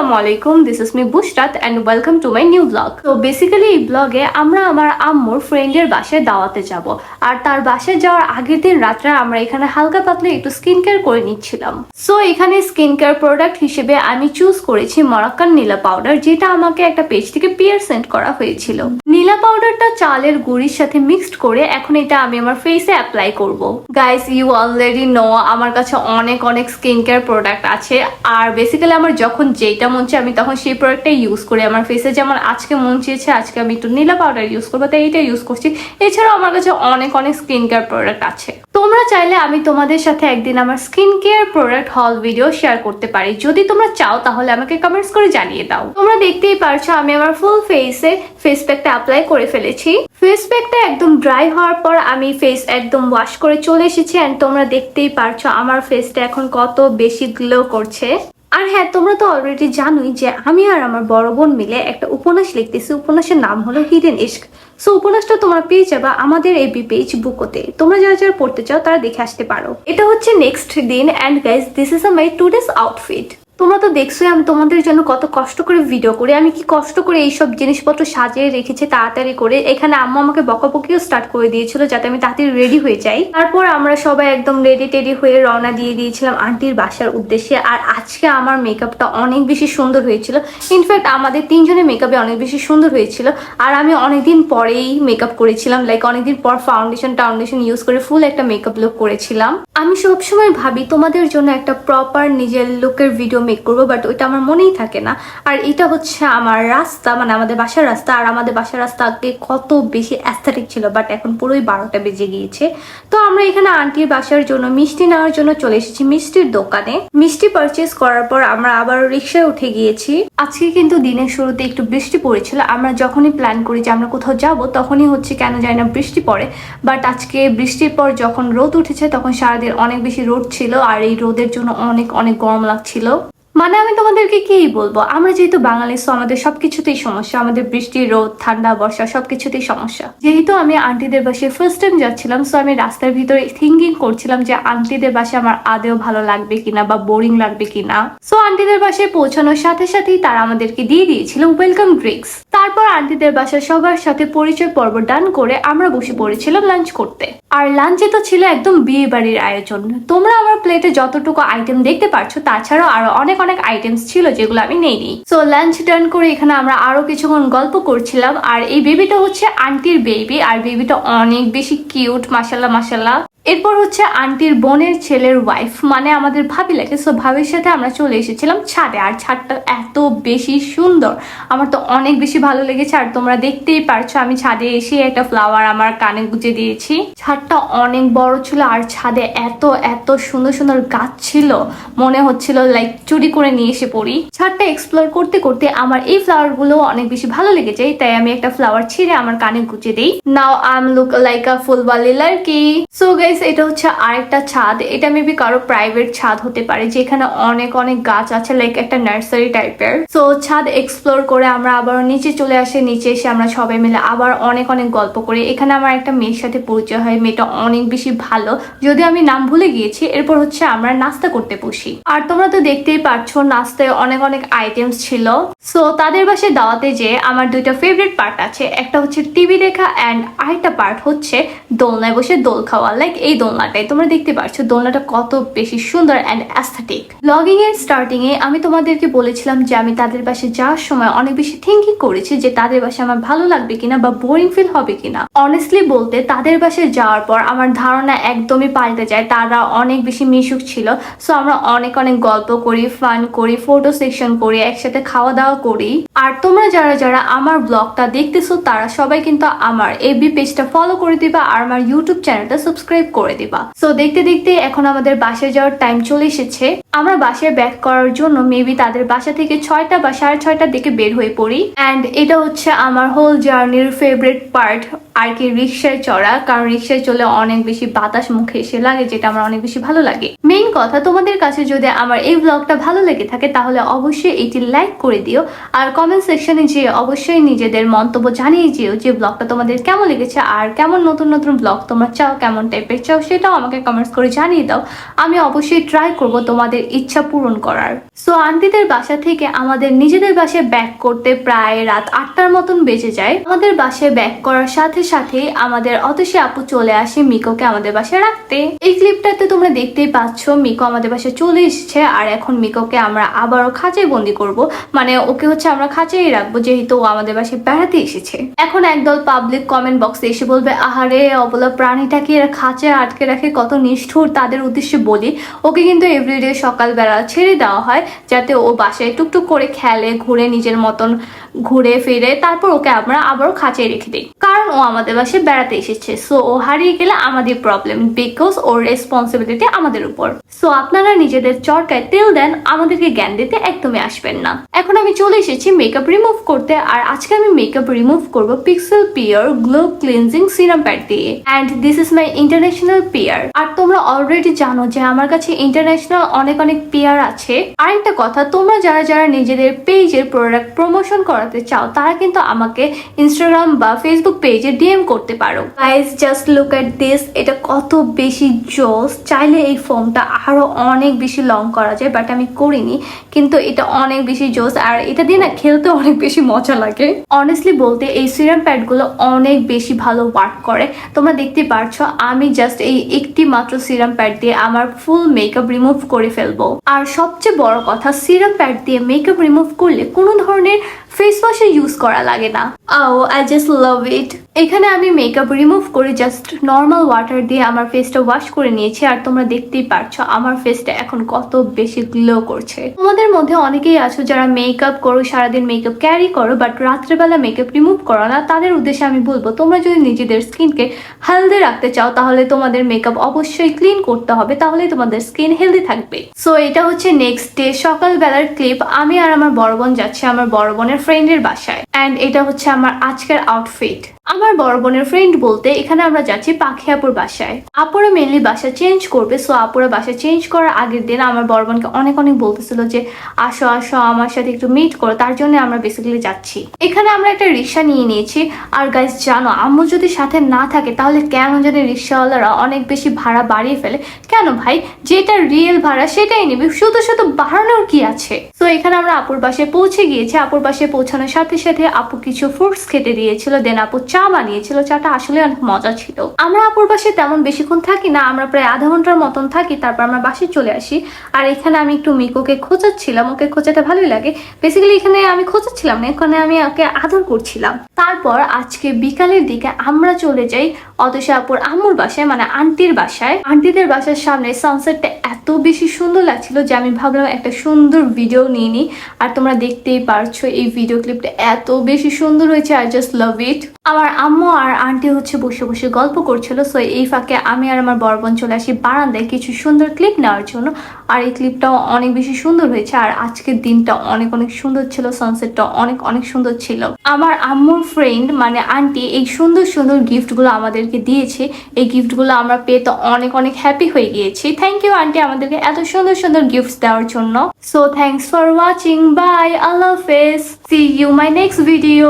আসসালামু আলাইকুম, this is me Bushrat and welcome to my new blog. তো বেসিক্যালি এই ব্লগে আমরা আমার আম্মুর ফ্রেন্ডের বাসায় দাওয়াতে যাব, আর তার বাসায় যাওয়ার আগের দিন রাত্রে আমরা এখানে হালকা পাতলা একটু স্কিন কেয়ার করে নিচ্ছিলাম। সো এখানে স্কিন কেয়ার প্রোডাক্ট হিসেবে আমি চুজ করেছি মরক্কান নীলা পাউডার, যেটা আমাকে একটা পেজ থেকে পিয়ার সেন্ড করা হয়েছিল। নীলা পাউডারটা চালের গুঁড়ির সাথে মিক্সড করে এখন এটা আমি আমার ফেসে অ্যাপ্লাই করব। গাইস, ইউ অলরেডি নো আমার কাছে অনেক স্কিন কেয়ার প্রোডাক্ট আছে, আর বেসিক্যালি আমার যখন যেটা মন চায় আমি তখন সেই প্রোডাক্টটা ইউজ করি আমার ফেসে। যেমন আজকে মন চেয়েছে আজকে আমি একটু নীলা পাউডার ইউজ করবো, তাই এটা ইউজ করছি। এছাড়াও আমার কাছে অনেক স্কিন কেয়ার প্রোডাক্ট আছে। তোমরা চাইলে আমি তোমাদের সাথে একদিন আমার স্কিন কেয়ার প্রোডাক্ট হল ভিডিও শেয়ার করতে পারি। যদি তোমরা চাও তাহলে আমাকে কমেন্টস করে জানিয়ে দাও। তোমরা দেখতেই পারছো আমি আমার ফুল ফেসে ফেস প্যাকটা অ্যাপ্লাই করে ফেলেছি। ফেস প্যাকটা একদম ড্রাই হওয়ার পর আমি ফেস একদম ওয়াশ করে চলে এসেছি, এন্ড তোমরা দেখতেই পারছো আমার ফেসটা এখন কত বেশি গ্লো করছে। আর হ্যাঁ, তোমরা তো অলরেডি জানোই যে আমি আর আমার বড় বোন মিলে একটা উপন্যাস লিখতেছি। উপন্যাসের নাম হলো হিডেন ইশক। সো উপন্যাসটা তোমরা পেয়ে যাবা আমাদের এফবি পেজ বুকোতে। তোমরা যারা পড়তে চাও তারা দেখে আসতে পারো। এটা হচ্ছে নেক্সট দিন, and guys this is my today's outfit. তোমরা তো দেখছোই আমি তোমাদের জন্য কত কষ্ট করে ভিডিও করি, আমি কি কষ্ট করে এইসব জিনিসপত্র সাজিয়ে রেখেছি তাড়াতাড়ি করে। এখানে আম্মু আমাকে বকাবকিও স্টার্ট করে দিয়েছিল যাতে আমি তাড়াতাড়ি রেডি হয়ে যাই। তারপর আমরা সবাই একদম রেডি টেডি হয়ে রওনা দিয়ে দিয়েছিলাম আন্টির বাসার উদ্দেশ্যে। আর আজকে আমার মেকআপটা অনেক বেশি সুন্দর হয়েছিল। ইনফ্যাক্ট আমাদের তিনজনের মেকআপে অনেক বেশি সুন্দর হয়েছিল। আর আমি অনেকদিন পরেই মেকআপ করেছিলাম, লাইক অনেকদিন পর ফাউন্ডেশন ইউজ করে ফুল একটা মেকআপ লুক করেছিলাম। আমি সবসময় ভাবি তোমাদের জন্য একটা প্রপার নিজের লুকের ভিডিও মেক করবো, বাট ওইটা আমার মনেই থাকে না। আর এটা হচ্ছে আমার রাস্তা, মানে আমাদের বাসার রাস্তা। আর আমাদের বাসার রাস্তা আগে কত বেশি অ্যাস্থেটিক ছিল, বাট এখন পুরোই 12টা বেজে গিয়েছে। তো আমরা এখানে আন্টির বাসার জন্য মিষ্টি নেওয়ার জন্য চলে এসেছি মিষ্টির দোকানে। মিষ্টি পারচেস করার পর আমরা আবার রিক্সায় উঠে গিয়েছি। আজকে কিন্তু দিনের শুরুতে একটু বৃষ্টি পড়েছিল। আমরা যখনই প্ল্যান করি যে আমরা কোথাও যাব তখনই হচ্ছে কেন যায় না বৃষ্টি পড়ে। বাট আজকে বৃষ্টির পর যখন রোদ উঠেছে তখন সারাদিন অনেক বেশি রোদ ছিল, আর এই রোদের জন্য অনেক গরম লাগছিল। মানে আমি তোমাদেরকে কি বলবো, আমরা যেহেতু বাঙালি সো আমাদের সবকিছুতেই সমস্যা। আমাদের বৃষ্টি, রোদ, ঠান্ডা, বর্ষা সবকিছুতেই সমস্যা। যেহেতু আমি আন্টিদের বাসায় ফার্স্ট টাইম যাচ্ছিলাম, সো আমি রাস্তার ভিতরে থিঙ্কিং করছিলাম যে আন্টিদের বাসায় আমার আদেও ভালো লাগবে কিনা বা বোরিং লাগবে কিনা। সো আন্টিদের বাসায় পৌঁছানোর সাথে সাথেই তারা আমাদেরকে দিয়ে দিয়েছিল ওয়েলকাম ড্রিঙ্কস। তারপর আন্টিদের বাসায় সবার সাথে পরিচয় পর্ব ডান করে আমরা বসে পড়েছিলাম লাঞ্চ করতে। আর লাঞ্চে তো ছিল একদম বিয়ে বাড়ির আয়োজন। তোমরা আমার প্লেটে যতটুকু আইটেম দেখতে পাচ্ছ তাছাড়াও আরো অনেক আইটেমস ছিল যেগুলো আমি নেইনি। সো লাঞ্চ ডান করে এখানে আমরা আরো কিছুক্ষণ গল্প করছিলাম। আর এই বেবিটা হচ্ছে আন্টির বেবি, আর বেবিটা অনেক বেশি কিউট, মাশাল্লাহ। এরপর হচ্ছে আন্টির বোনের ছেলের ওয়াইফ, মানে আমাদের ভাবি লাগে। সো ভাবির সাথে আমরা চলে এসেছিলাম ছাদে। আর ছাদটা এত বেশি সুন্দর, আমার তো অনেক বেশি ভালো লেগেছে। আর তোমরা দেখতেই পারছো আমি ছাদে এসে একটা ফ্লাওয়ার আমার কানে গুঁজে দিয়েছি। ছাদটা অনেক বড় ছিল, আর ছাদে এত সুন্দর গাছ ছিল, মনে হচ্ছিল লাইক চুরি করে নিয়ে এসে পড়ি। ছাদটা এক্সপ্লোর করতে করতে আমার এই ফ্লাওয়ার গুলো অনেক বেশি ভালো লেগে যায়, তাই আমি একটা ফ্লাওয়ার ছিঁড়ে আমার কানে গুঁজে দিই। Now I am look like a ফুলওয়ালি লাড়কি। সো গাইস, এটা হচ্ছে আরেকটা ছাদ। এটা মেবি কারো প্রাইভেট ছাদ হতে পারে, যেখানে অনেক গাছ আছে, লাইক একটা নার্সারি টাইপের। সো ছাদ এক্সপ্লোর করে আমরা আবার নিচে চলে আসি। নিচে এসে আমরা সবাই মিলে আবার অনেক গল্প করি। এখানে আমার একটা মেয়ের সাথে পরিচয় হয়, মেয়েটা অনেক বেশি ভালো, যদিও আমি নাম ভুলে গিয়েছি। এরপর হচ্ছে আমরা নাস্তা করতে বসি। আর তোমরা তো দেখতেই পাচ্ছ নাস্তায় অনেক আইটেমস ছিল। সো তাদের বাসায় দাওয়াতে যে আমার দুইটা ফেভারিট পার্ট আছে, একটা হচ্ছে টিভি দেখা, অ্যান্ড আরেকটা পার্ট হচ্ছে দোলনায় বসে দোল খাওয়া। লাইক এই দোলনাটাই তোমরা দেখতে পাচ্ছ, দোলনাটা কত বেশি সুন্দর অ্যান্ড অ্যাস্থেটিক। ব্লগিং এর স্টার্টিং এ আমি তোমাদেরকে বলেছিলাম যে আমি তাদের বাসায় যাওয়ার সময় অনেক বেশি থিঙ্কিং করেছি যে তাদের বাসায় আমার ভালো লাগবে কিনা বা বোরিং ফিল হবে কিনা। অনেস্টলি বলতে তাদের বাসায় যাওয়ার পর আমার ধারণা একদমই পাল্টে যায়। তারা অনেক বেশি মিশুক ছিল। সো আমরা অনেক গল্প করি, ফান করি, ফটো সেকশন করি, একসাথে খাওয়া দাওয়া করি। আর তোমরা যারা আমার ব্লগটা দেখতেছো তারা সবাই কিন্তু আমার এফবি পেজটা ফলো করে দিবা আর আমার ইউটিউব চ্যানেলটা সাবস্ক্রাইব করে দিবা। সো দেখতে দেখতে এখন আমাদের বাসায় যাওয়ার টাইম চলে এসেছে। আমরা বাসায় ব্যাক করার জন্য মেবি তাদের বাসা থেকে 6টা বা 6:30টার দিকে বের হয়ে পড়ি। অ্যান্ড এটা হচ্ছে আমার হোল জার্নির ফেভারিট পার্ট। আর কি রিক্সায় চড়া, কারণ রিক্সায় চলে অনেক বেশি বাতাস মুখে এসে লাগে, যেটা আমার অনেক বেশি ভালো লাগে। মেইন কথা, তোমাদের কাছে যদি আমার এই ব্লগটা ভালো লেগে থাকে তাহলে অবশ্যই এটি লাইক করে দিও, আর কমেন্ট সেকশনে যে অবশ্যই নিজেদের মন্তব্য জানিয়ে দিও যে ব্লগটা তোমাদের কেমন লেগেছে, আর কেমন নতুন নতুন ব্লগ তোমরা চাও, কেমন টাইপের চাও, সেটাও আমাকে কমেন্টস করে জানিয়ে দাও। আমি অবশ্যই ট্রাই করব তোমাদের ইচ্ছা পূরণ করার। সো আন্টিদের বাসা থেকে আমাদের নিজেদের বাসায় ব্যাক করতে প্রায় রাত 8টার মতন বেজে যায়। আমাদের বাসায় ব্যাক করার সাথে সাথে আমাদের অতসী আপু চলে আসে মিকোকে আমাদের বাসায় রাখতে। এই ক্লিপটাতে তোমরা দেখতেই পাচ্ছ মিকো আমাদের বাসায় চলে এসেছে, আর এখন মিকোকে আমরা আবারও খাঁচায় বন্দি করব, মানে ওকে হচ্ছে আমরা খাঁচাই রাখবো যেহেতু ও আমাদের বাসায় বেড়াতে এসেছে। এখন একদল পাবলিক কমেন্ট বক্সে এসে বলবে, আহারে অবলা প্রাণীটাকে এরা খাঁচায় আটকে রাখে, কত নিষ্ঠুর। তাদের উদ্দেশ্যে বলি, ওকে কিন্তু এভরিডে সকালবেলা ছেড়ে দেওয়া হয় যাতে ও বাসায় টুকটুক করে খেলে, ঘুরে, নিজের মতন ঘুরে ফিরে, তারপর ওকে আমরা আবারও খাঁচায় রেখে দিই, কারণ ও আমাদের বাসায় বেড়াতে এসেছে। সো ও হারিয়ে গেলে আমাদের প্রবলেম, বিকজ ওর রেসপন্সিবিলিটি আমাদের উপর। সো আপনারা নিজেদের চরকায় তেল দেন, আমাদেরকে জ্ঞান দিতে একদমই আসবেন না। এখন আমি চলে এসেছি মেকআপ রিমুভ করতে, আর আজকে আমি মেকআপ রিমুভ করব pixel peer glow cleansing serum pad দিয়ে, and this is my international peer. আর তোমরা অলরেডি জানো যে আমার কাছে ইন্টারন্যাশনাল অনেক অনেক পিয়ার আছে। আরেকটা কথা, তোমরা যারা যারা নিজেদের পেজের প্রোডাক্ট প্রমোশন করাতে চাও তারা কিন্তু আমাকে ইনস্টাগ্রাম বা ফেসবুক পেজে ডিএম করতে পারো। Guys just look at this, এটা কত বেশি জোস। চাইলে এই ফোমটা আরো অনেক বেশি লং করা যায়, বাট আমি করিনি, কিন্তু এটা অনেক বেশি জোস, আর এটা দিয়ে না খেলতে অনেক বেশি মজা লাগে। অনেস্টলি বলতে এই সিরাম প্যাড গুলো অনেক বেশি ভালো ওয়ার্ক করে। তোমরা দেখতে পারছো আমি জাস্ট এই একটি মাত্র সিরাম প্যাড দিয়ে আমার ফুল মেকআপ রিমুভ করে ফেলবো। আর সবচেয়ে বড় কথা, সিরাম প্যাড দিয়ে মেকআপ রিমুভ করলে কোনো ধরনের ফেস ওয়াশে ইউজ করা লাগে না। আই জাস্ট লাভ ইট। এখানে আমি মেকআপ রিমুভ করে জাস্ট নর্মাল ওয়াটার দিয়ে আমার ফেসটা ওয়াশ করে নিয়েছি, আর তোমরা দেখতেই পারছো আমার ফেসটা এখন কত বেশি গ্লো করছে। তোমাদের মধ্যে অনেকেই আছো যারা মেকআপ করো, সারাদিন মেকআপ ক্যারি করো, বাট রাত্রেবেলা মেকআপ রিমুভ করো না। তাদের উদ্দেশ্যে আমি বলবো, তোমরা যদি নিজেদের স্কিনকে হেলদি রাখতে চাও তাহলে তোমাদের মেকআপ অবশ্যই ক্লিন করতে হবে, তাহলে তোমাদের স্কিন হেলদি থাকবে। সো এটা হচ্ছে নেক্সট ডে সকালবেলার ক্লিপ। আমি আর আমার বড় বোন যাচ্ছি আমার বড় বোনের ফ্রেন্ডের বাসায়, অ্যান্ড এটা হচ্ছে আমার আজকের আউটফিট। আমার বড় বোনের ফ্রেন্ড বলতে এখানে আমরা যাচ্ছি পাখি আপুর বাসায়। আপুরা মেনলি বাসা চেঞ্জ করবে, সো আপুরা বাসা চেঞ্জ করার আগের দিন আমার বড় বোনকে অনেক অনেক বলতেছিল যে আসো আসো আমার সাথে একটু মিট করো, তার জন্য আমরা বেসিক্যালি যাচ্ছি। এখানে আমরা একটা রিক্সা নিয়ে নিয়েছি, আর গাইস জানো আম্মু যদি সাথে না থাকে তাহলে কেন জানি রিক্সাওয়ালারা অনেক বেশি ভাড়া বাড়িয়ে ফেলে। কেন ভাই, যেটা রিয়েল ভাড়া সেটাই নিবি, শুধু শুধু বাড়ানোর কি আছে। তো এখানে আমরা আপুর বাসায় পৌঁছে গিয়েছি। আপুর বাসায় পৌঁছানোর সাথে সাথে আপু কিছু ফ্রুটস খেতে দিয়েছিল, দেন আপু চা বানিয়েছিল। চাটা আসলে অনেক মজা ছিল। আমরা আপুর বাসায় তেমন বেশিক্ষণ থাকি না, আমরা প্রায় আধা ঘন্টার মতন থাকি, তারপর আমরা বাসায় চলে আসি। আর এখানে আমি একটু মিকোকে খোঁচাচ্ছিলাম, ওকে খোঁচাতে ভালোই লাগে। বেসিক্যালি এখানে আমি খোঁচাচ্ছিলাম না, এখানে আমি ওকে আদর করছিলাম। তারপর আজকে বিকালের দিকে আমরা চলে যাই অতসী আপুর আম্মুর বাসায়, মানে আন্টির বাসায়। আন্টিদের বাসার সামনে সানসেটটা এত বেশি সুন্দর লাগছিল যে আমি ভাবলাম একটা সুন্দর ভিডিও নিয়ে নিই। আর তোমরা দেখতেই পারছো এই ভিডিও ক্লিপটা এত বেশি সুন্দর হয়েছে, আই জাস্ট লাভ ইট। আমার আম্মু আর আন্টি হচ্ছে বসে বসে গল্প করছিল। সো এই ফাঁকে আমি আর আমার বড় বোন চলে আসি বারান্দায় কিছু সুন্দর ক্লিপ নেওয়ার জন্য। আর এই ক্লিপটাও অনেক বেশি সুন্দর হয়েছে, আর আজকের দিনটা অনেক অনেক সুন্দর ছিল, সানসেটটা অনেক অনেক সুন্দর ছিল। আমার আম্মুর ফ্রেন্ড মানে আন্টি এই সুন্দর সুন্দর গিফটগুলো আমাদেরকে দিয়েছে। এই গিফটগুলো আমরা পেয়ে তো অনেক অনেক হ্যাপি হয়ে গিয়েছি। থ্যাংক ইউ আন্টি আমাদেরকে এত সুন্দর সুন্দর গিফটস দেওয়ার জন্য। So thanks for watching, bye, আল্লাহ হাফেজ, see you my next video.